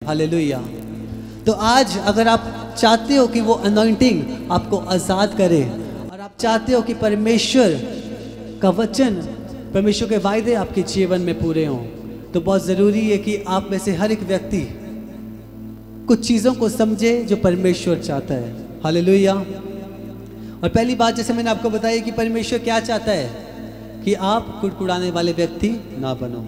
Hallelujah. तो आज अगर आप चाहते हो कि वो अनॉइंटिंग आपको आज़ाद करे और आप चाहते हो कि परमेश्वर का वचन, परमेश्वर के वायदे आपके जीवन में पूरे हों, तो बहुत ज़रूरी है कि आप में से हर एक व्यक्ति कुछ चीज़ों को समझे जो परमेश्वर चाहता है। हालेलुया। और पहली बात, जैसे मैंने आपको बताया कि परमेश्वर क्या चाहता है, कि आप कुड़कुड़ाने वाले व्यक्ति ना बनो।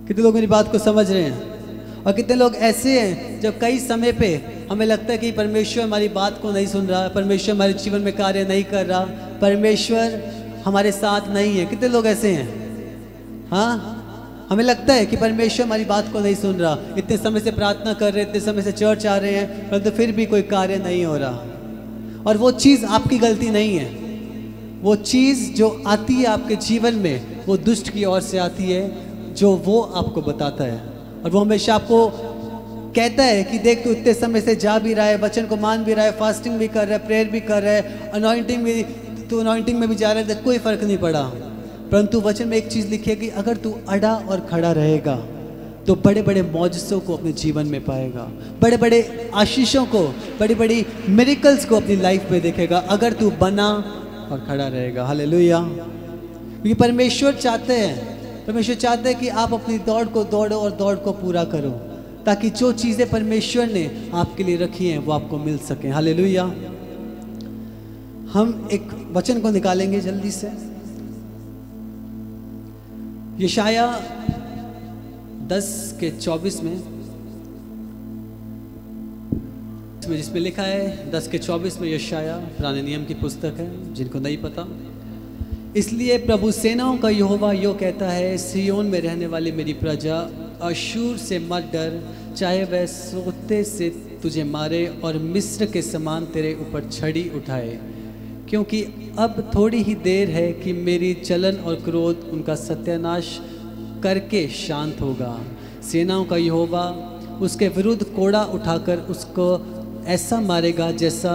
कितने लोग मेरी बात को समझ रहे हैं? और कितने लोग ऐसे हैं जब कई समय पे हमें लगता है कि परमेश्वर हमारी बात को नहीं सुन रहा, परमेश्वर हमारे जीवन में कार्य नहीं कर रहा, परमेश्वर हमारे साथ नहीं है। कितने लोग ऐसे हैं? हाँ, हमें लगता है कि परमेश्वर हमारी बात को नहीं सुन रहा, इतने समय से प्रार्थना कर रहे हैं, इतने समय से चर्च आ रहे हैं, परंतु फिर भी कोई कार्य नहीं हो रहा। और वो चीज़ आपकी गलती नहीं है। वो चीज़ जो आती है आपके जीवन में, वो दुष्ट की ओर से आती है, जो वो आपको बताता है। और वो हमेशा आपको कहता है कि देख, तू इतने समय से जा भी रहा है, वचन को मान भी रहा है, फास्टिंग भी कर रहा है, प्रेयर भी कर रहा है, अनॉइंटिंग भी, तू अनॉइंटिंग में भी जा रहा है, कोई फ़र्क नहीं पड़ा। परंतु वचन में एक चीज़ लिखी है कि अगर तू अड़ा और खड़ा रहेगा तो बड़े बड़े मौजज़ों को अपने जीवन में पाएगा, बड़े बड़े आशीषों को, बड़ी बड़ी मिरेकल्स को अपनी लाइफ में देखेगा, अगर तू बना और खड़ा रहेगा। हालेलुया। क्योंकि परमेश्वर चाहते हैं कि आप अपनी दौड़ को दौड़ो और दौड़ को पूरा करो, ताकि जो चीज़ें परमेश्वर ने आपके लिए रखी हैं वो आपको मिल सकें। हालेलुया। हम एक वचन को निकालेंगे जल्दी से, यशाया 10:24 में, जिसमें लिखा है 10:24 में, यशाया पुराने नियम की पुस्तक है, जिनको नहीं पता। इसलिए प्रभु सेनाओं का यहोवा यो कहता है, सियोन में रहने वाली मेरी प्रजा, अशूर से मत डर, चाहे वह सोते से तुझे मारे और मिस्र के समान तेरे ऊपर छड़ी उठाए, क्योंकि अब थोड़ी ही देर है कि मेरी जलन और क्रोध उनका सत्यानाश करके शांत होगा। सेनाओं का यहोवा उसके विरुद्ध कोड़ा उठाकर उसको ऐसा मारेगा जैसा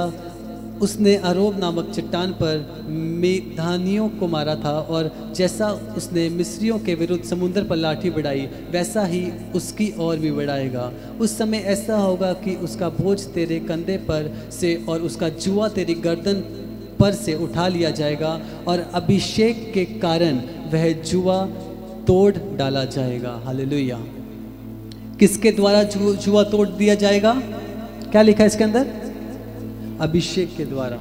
उसने अरोब नामक चट्टान पर मेधानियों को मारा था, और जैसा उसने मिस्रियों के विरुद्ध समुद्र पर लाठी बढ़ाई, वैसा ही उसकी ओर भी बढ़ाएगा। उस समय ऐसा होगा कि उसका बोझ तेरे कंधे पर से और उसका जुआ तेरी गर्दन पर से उठा लिया जाएगा, और अभिषेक के कारण वह जुआ तोड़ डाला जाएगा। हालेलुया। किसके द्वारा जुआ तोड़ दिया जाएगा? क्या लिखा है इसके अंदर? अभिषेक के द्वारा।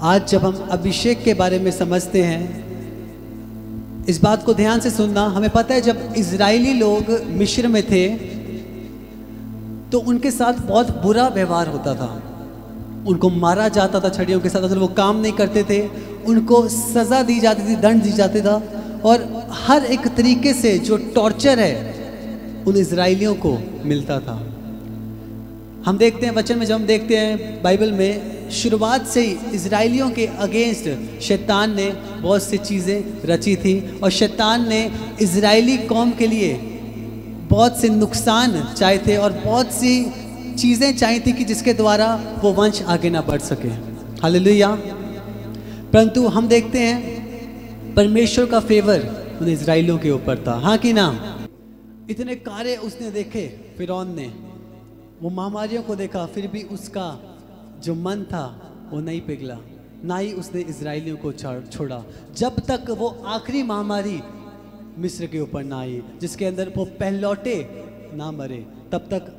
आज जब हम अभिषेक के बारे में समझते हैं, इस बात को ध्यान से सुनना। हमें पता है जब इजरायली लोग मिस्र में थे तो उनके साथ बहुत बुरा व्यवहार होता था, उनको मारा जाता था छड़ियों के साथ। अगर वो काम नहीं करते थे उनको सज़ा दी जाती थी, दंड दी जाता था, और हर एक तरीके से जो टॉर्चर है उन इजरायलियों को मिलता था। हम देखते हैं वचन में, जब हम देखते हैं बाइबल में, शुरुआत से ही इजरायलियों के अगेंस्ट शैतान ने बहुत सी चीज़ें रची थी, और शैतान ने इजरायली कौम के लिए बहुत से नुकसान चाहे थे और बहुत सी चीज़ें चाहिए थी कि जिसके द्वारा वो वंश आगे ना बढ़ सके। हालेलुया। परंतु हम देखते हैं परमेश्वर का फेवर उन इजराइलियों के ऊपर था। हाँ कि ना? इतने कार्य उसने देखे फिरौन ने, वो महामारियों को देखा, फिर भी उसका जो मन था वो नहीं पिघला, ना ही उसने इजराइलियों को छोड़ा, जब तक वो आखिरी महामारी मिस्र के ऊपर ना आई, जिसके अंदर वो पहलौटे ना मरे, तब तक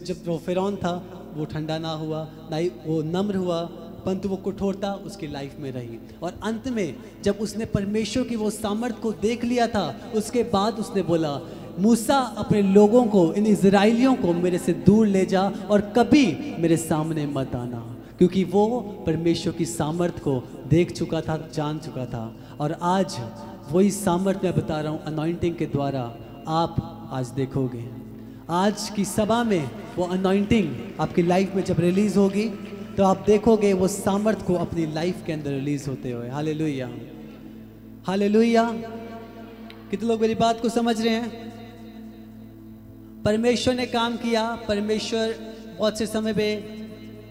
जब वो फिरौन था वो ठंडा ना हुआ, ना ही वो नम्र हुआ, परंतु वो कठोरता उसकी लाइफ में रही। और अंत में जब उसने परमेश्वर की वो सामर्थ को देख लिया था, उसके बाद उसने बोला, मूसा अपने लोगों को, इन इजराइलियों को मेरे से दूर ले जा और कभी मेरे सामने मत आना, क्योंकि वो परमेश्वर की सामर्थ को देख चुका था, जान चुका था। और आज वही सामर्थ मैं बता रहा हूँ, अनॉइंटिंग के द्वारा आप आज देखोगे। आज की सभा में वो अनॉइंटिंग आपकी लाइफ में जब रिलीज होगी तो आप देखोगे वो सामर्थ को अपनी लाइफ के अंदर रिलीज होते हुए। Hallelujah, hallelujah. कितने लोग मेरी बात को समझ रहे हैं? परमेश्वर ने काम किया। परमेश्वर बहुत से समय पे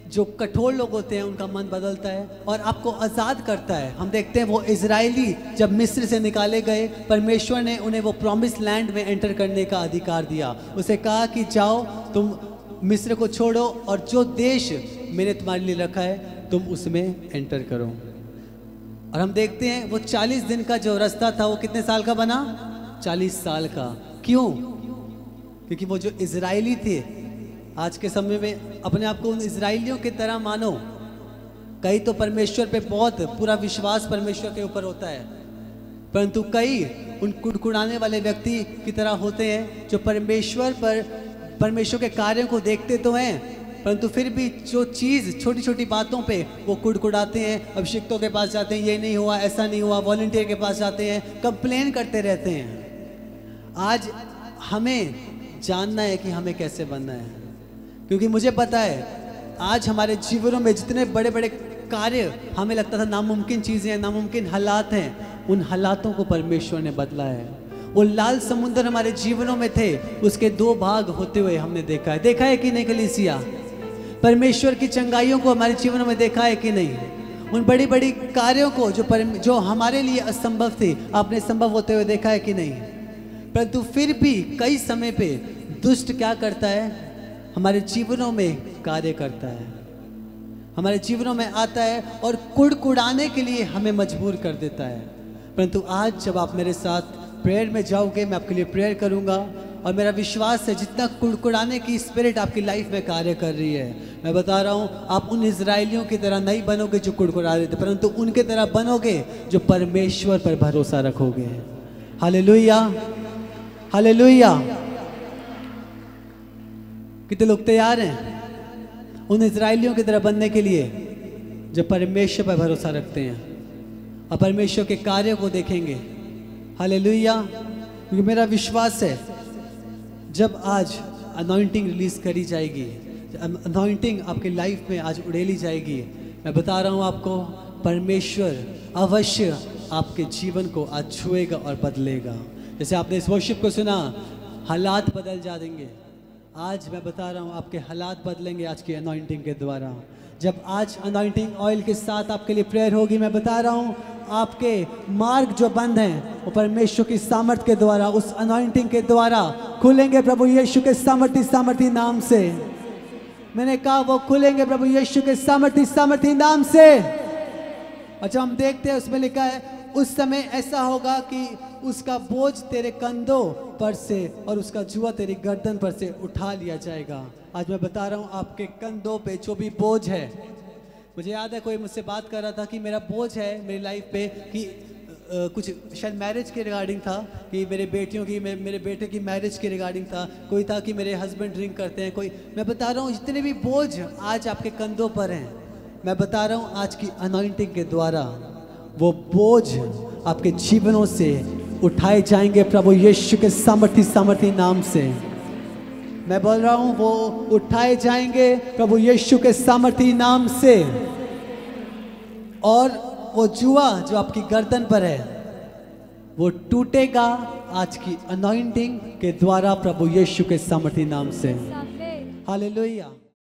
जो कठोर लोग होते हैं उनका मन बदलता है और आपको आज़ाद करता है। हम देखते हैं वो इजरायली जब मिस्र से निकाले गए, परमेश्वर ने उन्हें वो प्रॉमिस लैंड में एंटर करने का अधिकार दिया। उसे कहा कि जाओ तुम मिस्र को छोड़ो और जो देश मैंने तुम्हारे लिए रखा है तुम उसमें एंटर करो। और हम देखते हैं वो 40 दिन का जो रास्ता था वो कितने साल का बना? 40 साल का। क्यों? क्योंकि वो जो इजरायली थे, आज के समय में अपने आप को उन इजरायलियों की तरह मानो। कई तो परमेश्वर पे बहुत पूरा विश्वास परमेश्वर के ऊपर होता है, परंतु कई उन कुड़कुड़ाने वाले व्यक्ति की तरह होते हैं जो परमेश्वर के कार्यों को देखते तो हैं, परंतु फिर भी जो चीज़ छोटी छोटी बातों पे वो कुड़कुड़ाते हैं। अभिषिक्तों के पास जाते हैं, ये नहीं हुआ, ऐसा नहीं हुआ, वॉलंटियर के पास जाते हैं, कंप्लेन करते रहते हैं। आज हमें जानना है कि हमें कैसे बनना है, क्योंकि मुझे पता है आज हमारे जीवनों में जितने बड़े बड़े कार्य हमें लगता था नामुमकिन चीज़ें हैं, नामुमकिन हालात हैं, उन हालातों को परमेश्वर ने बदला है। वो लाल समुद्र हमारे जीवनों में थे, उसके 2 भाग होते हुए हमने देखा है कि नहीं कलीसिया? परमेश्वर की चंगाइयों को हमारे जीवनों में देखा है कि नहीं? उन बड़ी बड़ी कार्यों को जो हमारे लिए असंभव थे, आपने संभव होते हुए देखा है कि नहीं? परंतु फिर भी कई समय पे दुष्ट क्या करता है? हमारे जीवनों में कार्य करता है, हमारे जीवनों में आता है और कुड़कुड़ाने के लिए हमें मजबूर कर देता है। परंतु आज जब आप मेरे साथ प्रेयर में जाओगे, मैं आपके लिए प्रेयर करूंगा और मेरा विश्वास है जितना कुड़कुड़ाने की स्पिरिट आपकी लाइफ में कार्य कर रही है, मैं बता रहा हूँ आप उन इजरायलियों की तरह नहीं बनोगे जो कुड़कुड़ा रहे थे, परंतु उनके तरह बनोगे जो परमेश्वर पर भरोसा रखोगे। Hallelujah, hallelujah. कितने लोग तैयार हैं उन इजरायलियों की तरह बनने के लिए जो परमेश्वर पर भरोसा रखते हैं और परमेश्वर के कार्यों को देखेंगे? हालेलुया। क्योंकि मेरा विश्वास है जब आज अनॉइंटिंग रिलीज करी जाएगी, अनॉइंटिंग आपकी लाइफ में आज उड़ेली जाएगी, मैं बता रहा हूँ आपको परमेश्वर अवश्य आपके जीवन को आज छुएगा और बदलेगा। जैसे आपने इस वर्शिप को सुना, हालात बदल जाएंगे। आज मैं बता रहा हूँ आपके हालात बदलेंगे आज की अनॉइंटिंग के द्वारा। जब आज अनॉइंटिंग ऑयल के साथ आपके लिए प्रेयर होगी, मैं बता रहा हूँ आपके मार्ग जो बंद हैं वो परमेश्वर की सामर्थ के द्वारा, उस अनॉइंटिंग के द्वारा खुलेंगे प्रभु यीशु के सामर्थी नाम से। मैंने कहा वो खुलेंगे प्रभु यीशु के सामर्थी नाम से। और जब हम देखते हैं उसमें लिखा है उस समय ऐसा होगा कि उसका बोझ तेरे कंधों पर से और उसका जुआ तेरी गर्दन पर से उठा लिया जाएगा। आज मैं बता रहा हूँ आपके कंधों पे जो भी बोझ है, मुझे याद है कोई मुझसे बात कर रहा था कि मेरा बोझ है मेरी लाइफ पे कि कुछ शायद मैरिज के रिगार्डिंग था कि मेरे बेटे की मैरिज के रिगार्डिंग था, कोई था कि मेरे हस्बैंड ड्रिंक करते हैं, कोई। मैं बता रहा हूँ जितने भी बोझ आज आपके कंधों पर हैं, मैं बता रहा हूँ आज की अनॉइंटिंग के द्वारा वो बोझ आपके जीवनों से उठाए जाएंगे प्रभु यीशु के सामर्थी नाम से। मैं बोल रहा हूँ वो उठाए जाएंगे प्रभु यीशु के सामर्थी नाम से। और वो जुआ जो आपकी गर्दन पर है वो टूटेगा आज की अनॉइंटिंग के द्वारा प्रभु यीशु के सामर्थी नाम से। हालेलुया।